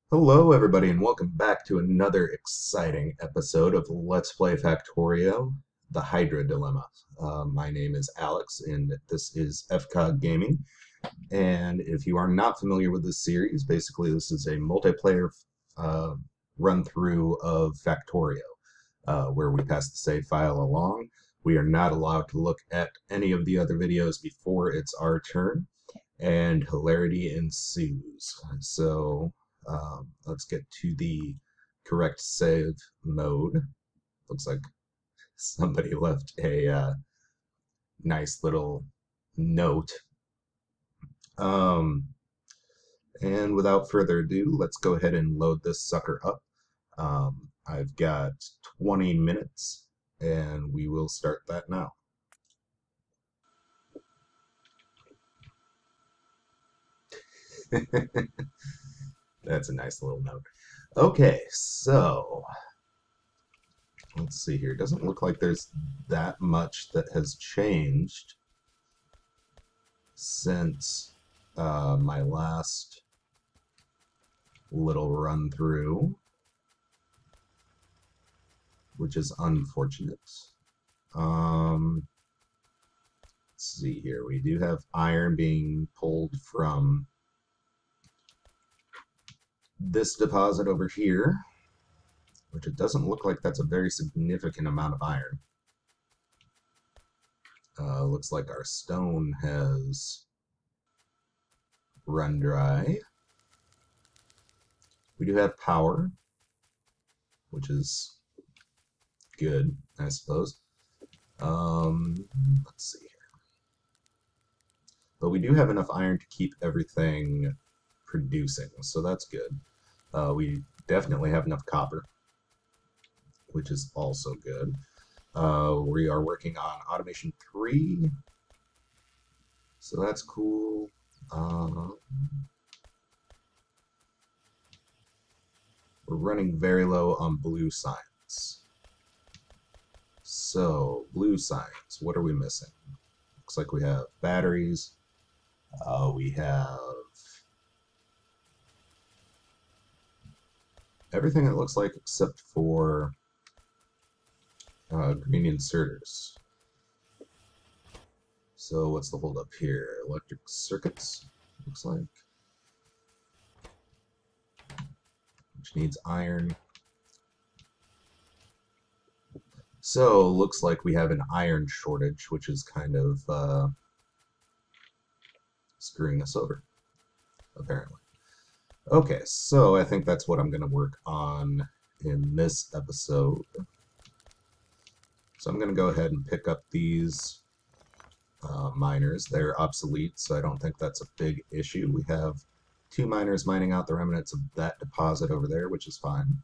Hello, everybody, and welcome back to another exciting episode of Let's Play Factorio, the Hydra Dilemma. My name is Alex, and this is FCOG Gaming. And if you are not familiar with this series, basically this is a multiplayer run-through of Factorio, where we pass the save file along. We are not allowed to look at any of the other videos before it's our turn, and hilarity ensues. So let's get to the correct save mode. Looks like somebody left a nice little note. And without further ado, let's go ahead and load this sucker up. I've got 20 minutes, and we will start that now. That's a nice little note. Okay, so let's see here. It doesn't look like there's that much that has changed since my last little run through, which is unfortunate. Let's see here. We do have iron being pulled from this deposit over here, which it doesn't look like that's a very significant amount of iron. Looks like our stone has run dry. We do have power, which is good, I suppose. Let's see here. But we do have enough iron to keep everything producing, so that's good. We definitely have enough copper, which is also good. We are working on automation 3, so that's cool. We're running very low on blue science. So, blue science, what are we missing? Looks like we have batteries. We have everything it looks like except for green inserters. So what's the hold up here? Electric circuits, looks like. Which needs iron. So looks like we have an iron shortage, which is kind of screwing us over, apparently. Okay, so I think that's what I'm going to work on in this episode. So I'm going to go ahead and pick up these miners. They're obsolete, so I don't think that's a big issue. We have 2 miners mining out the remnants of that deposit over there, which is fine.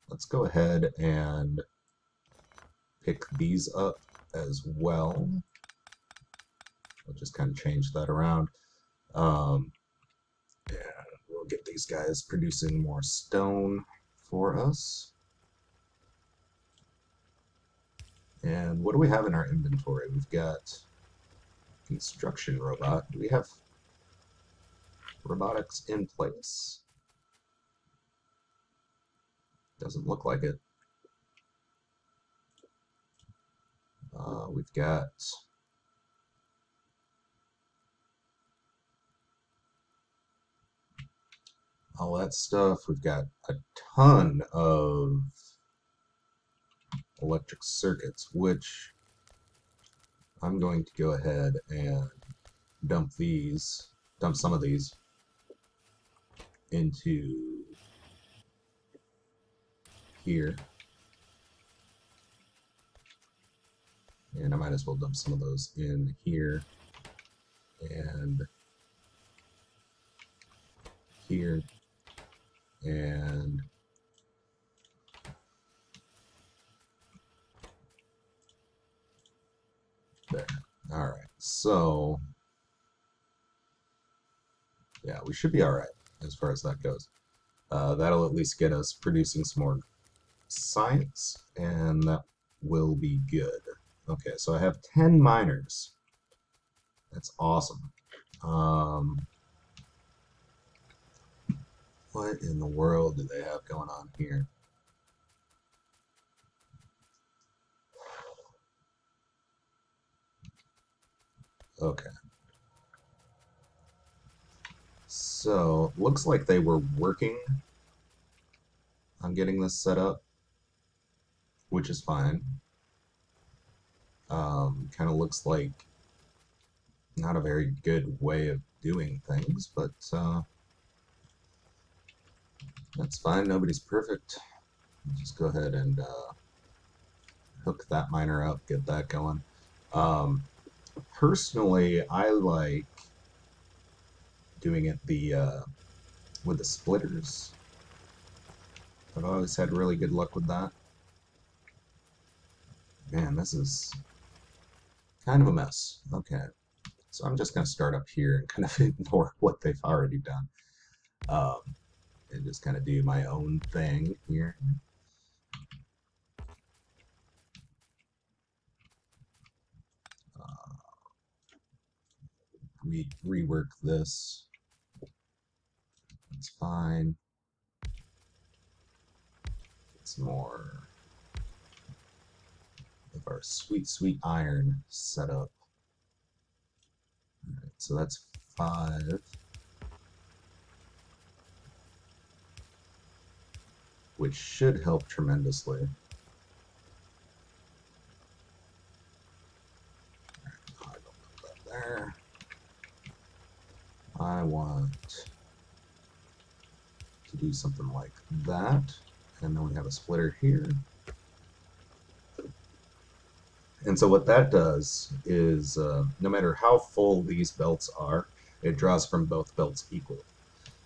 Let's go ahead and pick these up as well. I'll just kind of change that around. And we'll get these guys producing more stone for us. And what do we have in our inventory? We've got construction robot. Do we have robotics in place? Doesn't look like it. We've got all that stuff. We've got a ton of electric circuits, which I'm going to go ahead and dump some of these into here. And I might as well dump some of those in here and here and there. Alright, so yeah, we should be alright as far as that goes. That'll at least get us producing some more science, and that will be good. Okay, so I have 10 miners. That's awesome. What in the world do they have going on here? Okay. So, looks like they were working on getting this set up, which is fine. Kind of looks like not a very good way of doing things, but that's fine. Nobody's perfect. Just go ahead and hook that miner up, get that going. Um, Personally, I like doing it with the splitters. I've always had really good luck with that. Man, this is kind of a mess. Okay, so I'm just going to start up here and kind of ignore what they've already done. Um, and just kind of do my own thing here. Rework this. It's fine. It's more of our sweet, sweet iron setup. All right, so that's 5. Which should help tremendously. I don't put that there. I want to do something like that. And then we have a splitter here. And so what that does is, no matter how full these belts are, it draws from both belts equally.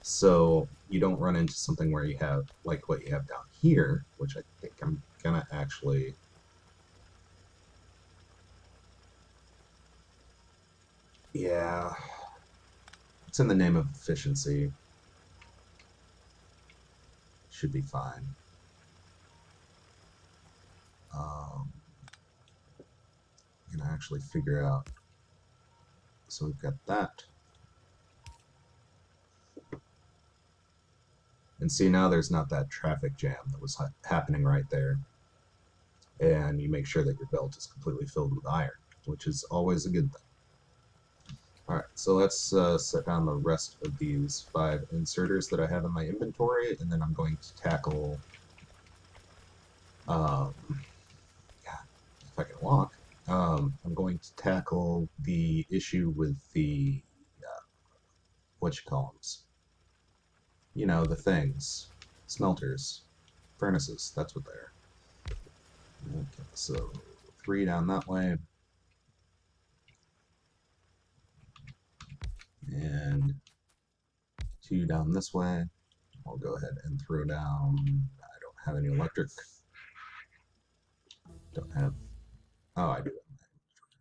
So you don't run into something where you have, like what you have down here, which I think I'm gonna actually... Yeah, it's in the name of efficiency. Should be fine. I'm gonna actually figure out. So we've got that. And see, now there's not that traffic jam that was happening right there. And you make sure that your belt is completely filled with iron, which is always a good thing. Alright, so let's set down the rest of these 5 inserters that I have in my inventory, and then I'm going to tackle... yeah, if I can walk. I'm going to tackle the issue with the... what you call them? You know, the things. Smelters. Furnaces, that's what they're. Okay, so 3 down that way. And 2 down this way. I'll go ahead and throw down... I don't have any electric. Don't have... Oh, I do.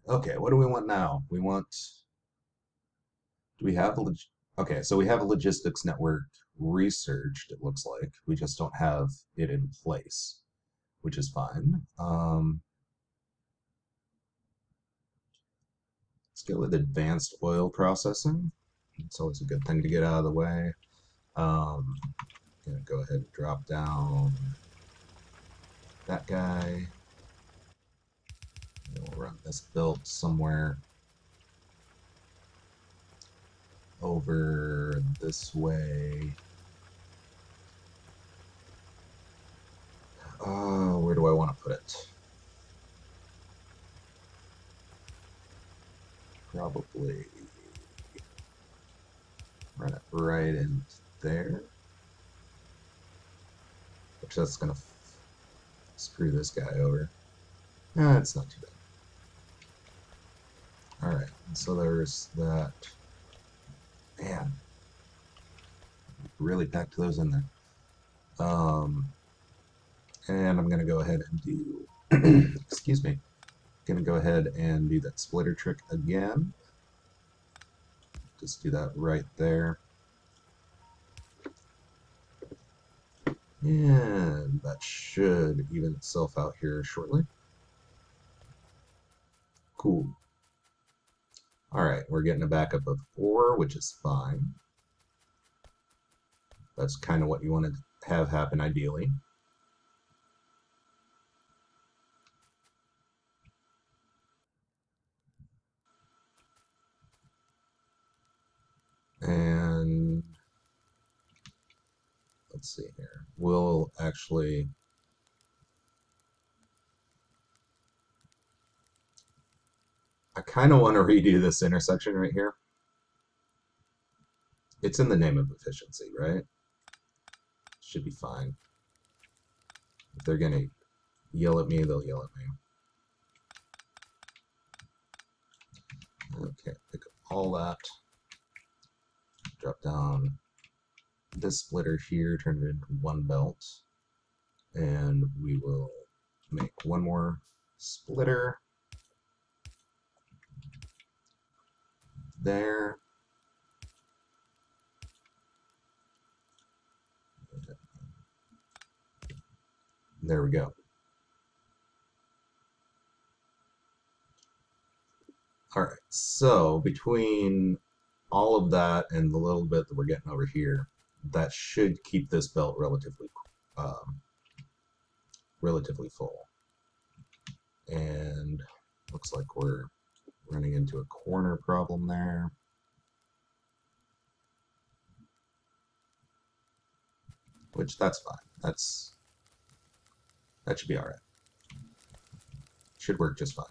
Okay, what do we want now? We want... Do we have... Okay, so we have a logistics network researched, it looks like. We just don't have it in place, which is fine. Let's go with advanced oil processing. It's always a good thing to get out of the way. Gonna go ahead and drop down that guy. And we'll run this belt somewhere over this way. Where do I want to put it? Probably run it right in there. Which that's gonna screw this guy over. It's not too bad. Alright, so there's that. Man, really packed those in there. And I'm gonna go ahead and do, excuse me, gonna go ahead and do that splitter trick again. Just do that right there. And that should even itself out here shortly. Cool. All right, we're getting a backup of 4, which is fine. That's kind of what you want to have happen ideally. And let's see here. We'll actually... I kind of want to redo this intersection right here. It's in the name of efficiency, right? Should be fine. If they're going to yell at me, they'll yell at me. Okay, pick up all that. Drop down this splitter here, turn it into one belt. And we will make one more splitter there. There we go. All right, so between all of that and the little bit that we're getting over here, that should keep this belt relatively full. And looks like we're running into a corner problem there. Which, that's fine. That should be all right. Should work just fine.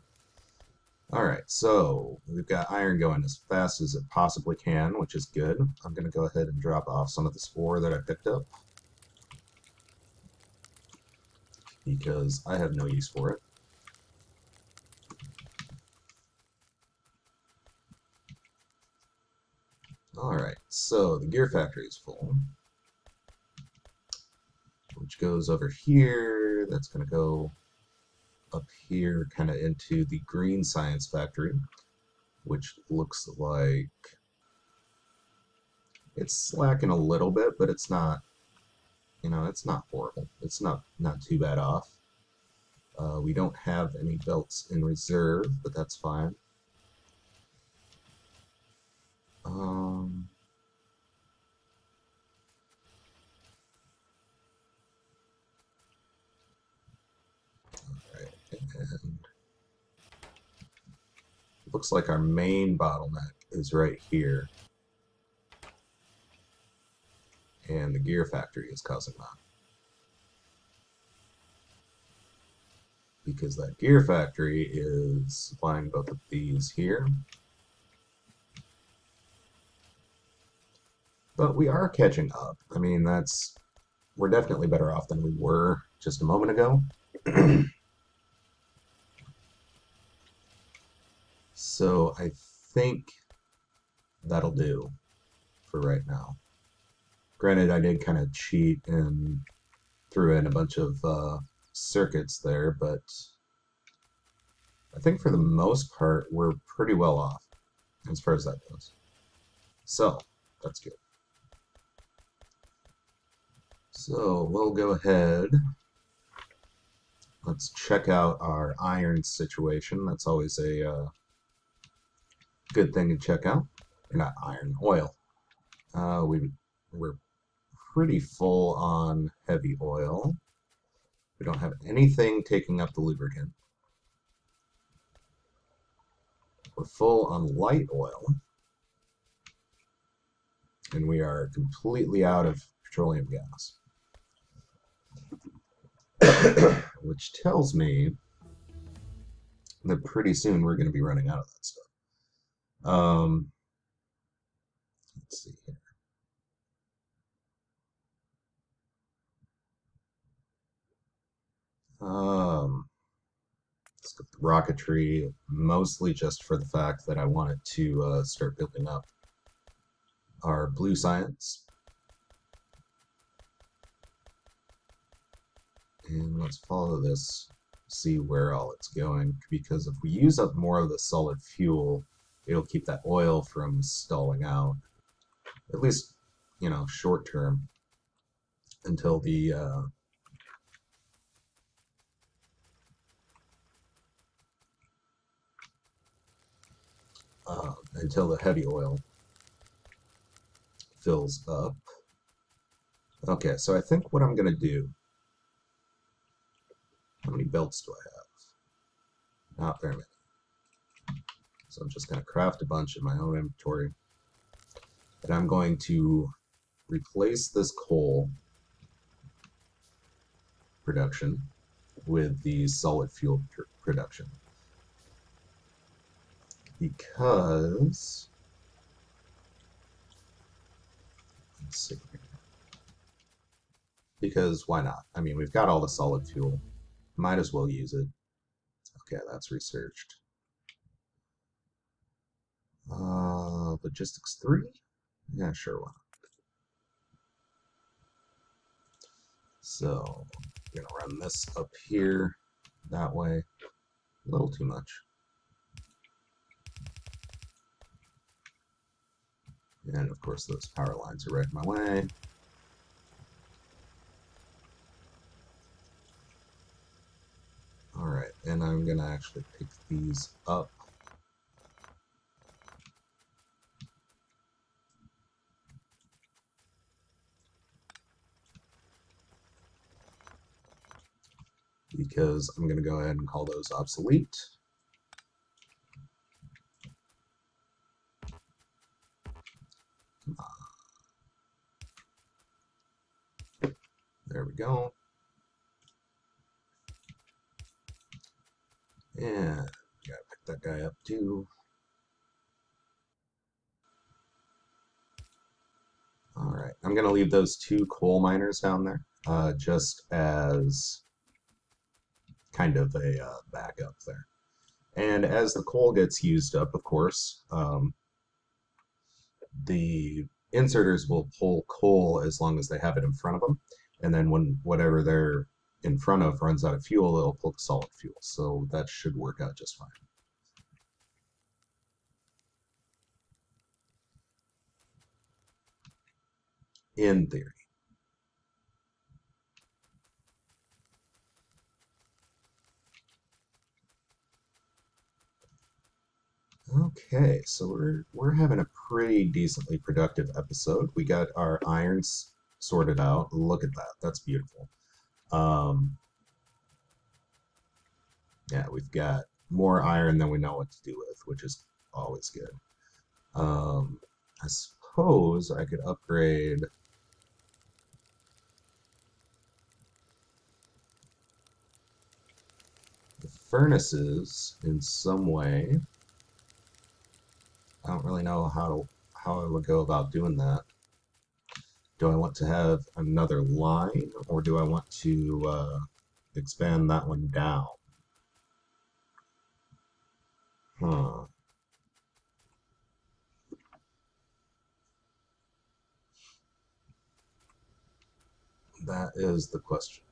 All right, so we've got iron going as fast as it possibly can, which is good. I'm going to go ahead and drop off some of the ore that I picked up because I have no use for it. All right, so the gear factory is full, which goes over here. That's going to go up here kind of into the green science factory, which looks like it's slacking a little bit, but it's not, it's not horrible. It's not too bad off. We don't have any belts in reserve, but that's fine. And looks like our main bottleneck is right here. And the gear factory is causing that. Because that gear factory is supplying both of these here. But we are catching up. I mean, we're definitely better off than we were just a moment ago. So I think that'll do for right now. Granted, I did kind of cheat and threw in a bunch of circuits there, but I think for the most part, we're pretty well off as far as that goes. So, that's good. So, we'll go ahead. Let's check out our iron situation. That's always a good thing to check out. Or not iron, oil. We're pretty full on heavy oil. We don't have anything taking up the lubricant. We're full on light oil. And we are completely out of petroleum gas. Which tells me that pretty soon we're going to be running out of that stuff. Let's see here. Let's go with rocketry, mostly just for the fact that I wanted to start building up our blue science. And let's follow this, see where all it's going, because if we use up more of the solid fuel, it'll keep that oil from stalling out, at least, short term, until the until the heavy oil fills up. Okay, so I think what I'm going to do, how many belts do I have? Not very many. So I'm just going to craft a bunch in my own inventory. And I'm going to replace this coal production with the solid fuel production. Because, let's see here. Because why not? I mean, we've got all the solid fuel. Might as well use it. Okay, that's researched. Logistics 3? Yeah, sure, why not? So, I'm gonna run this up here, that way. A little too much. And of course those power lines are right in my way. Alright, and I'm gonna actually pick these up. Because I'm gonna go ahead and call those obsolete. Come on. There we go. And gotta pick that guy up too. Alright, I'm gonna leave those 2 coal miners down there, just as kind of a backup there. And as the coal gets used up, of course, the inserters will pull coal as long as they have it in front of them. And then when whatever they're in front of runs out of fuel, it'll pull solid fuel. So that should work out just fine. In theory. Okay, so we're having a pretty decently productive episode. We got our irons sorted out. Look at that. That's beautiful. Yeah, we've got more iron than we know what to do with, which is always good. I suppose I could upgrade the furnaces in some way. I don't really know how I would go about doing that. Do I want to have another line, or do I want to expand that one down? Huh. That is the question.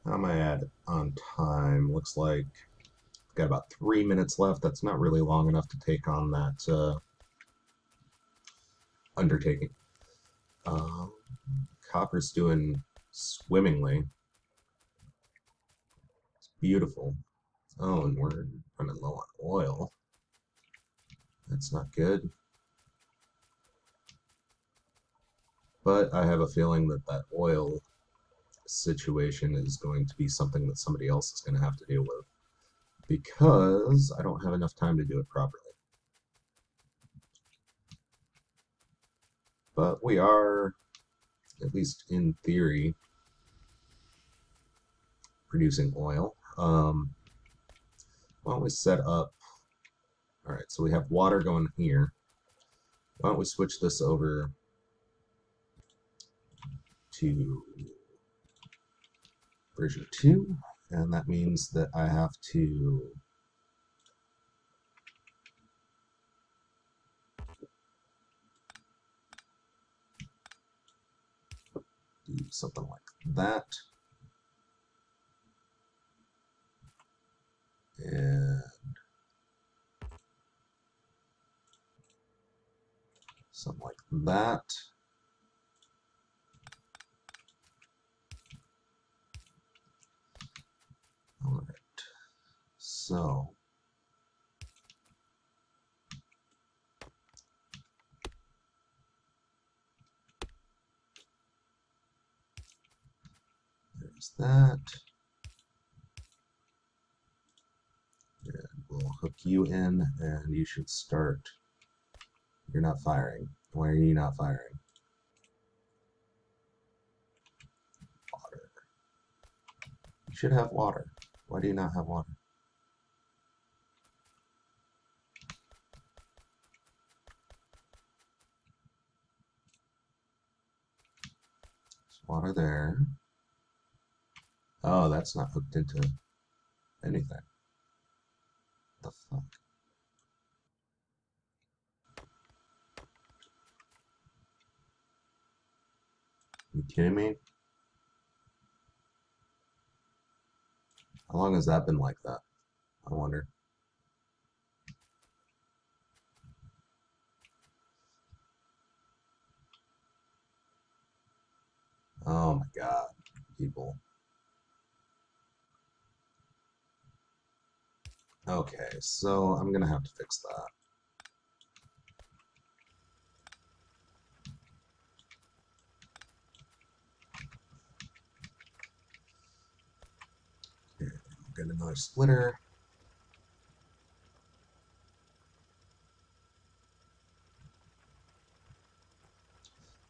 How am I at on time? Looks like I've got about 3 minutes left. That's not really long enough to take on that undertaking. Copper's doing swimmingly. It's beautiful. Oh, and we're running low on oil. That's not good. But I have a feeling that that oil situation is going to be something that somebody else is going to have to deal with, because I don't have enough time to do it properly. But we are, at least in theory, producing oil. Why don't we set up... Alright, so we have water going here. Why don't we switch this over to version 2, and that means that I have to do something like that. And something like that. So there's that. And we'll hook you in, and you should start. You're not firing. Why are you not firing? Water. You should have water. Why do you not have water? There's water there. Oh, that's not hooked into anything. What the fuck? You kidding me? How long has that been like that? I wonder. Oh my god, people. Okay, so I'm gonna have to fix that. Okay, get another splitter.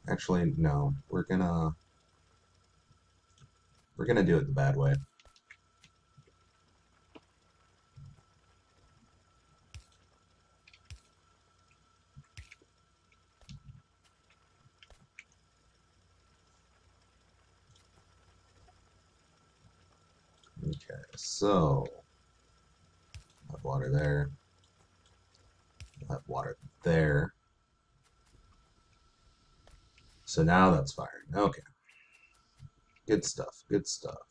Actually, no. We're gonna do it the bad way. Okay, so have water there. We'll have water there. So now that's firing. Okay. Good stuff. Good stuff.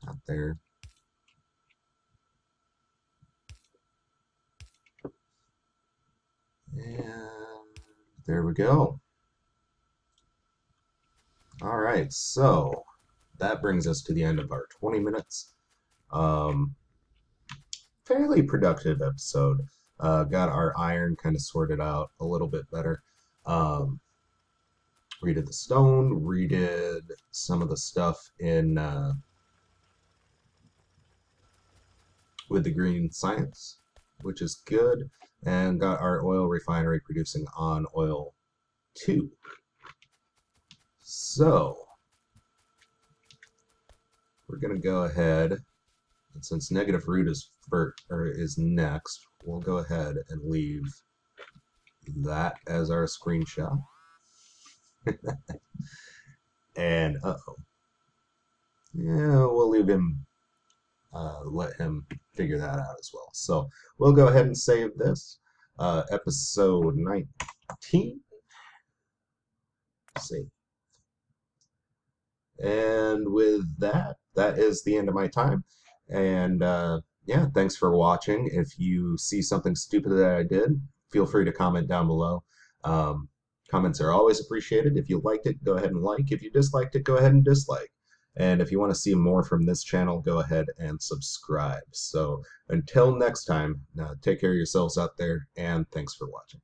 Out there. And there we go. All right, so that brings us to the end of our 20 minutes. Fairly productive episode. Got our iron kind of sorted out a little bit better. Redid the stone, redid some of the stuff in with the green science, which is good, and got our oil refinery producing on oil 2. So we're gonna go ahead, and since negative root is next, we'll go ahead and leave that as our screenshot. And yeah, we'll leave him, let him figure that out as well. So we'll go ahead and save this episode 19. Save. And with that, that is the end of my time. And yeah, thanks for watching. If you see something stupid that I did, feel free to comment down below. Comments are always appreciated. If you liked it, go ahead and like. If you disliked it, go ahead and dislike. And if you want to see more from this channel, go ahead and subscribe. So until next time, take care of yourselves out there, and thanks for watching.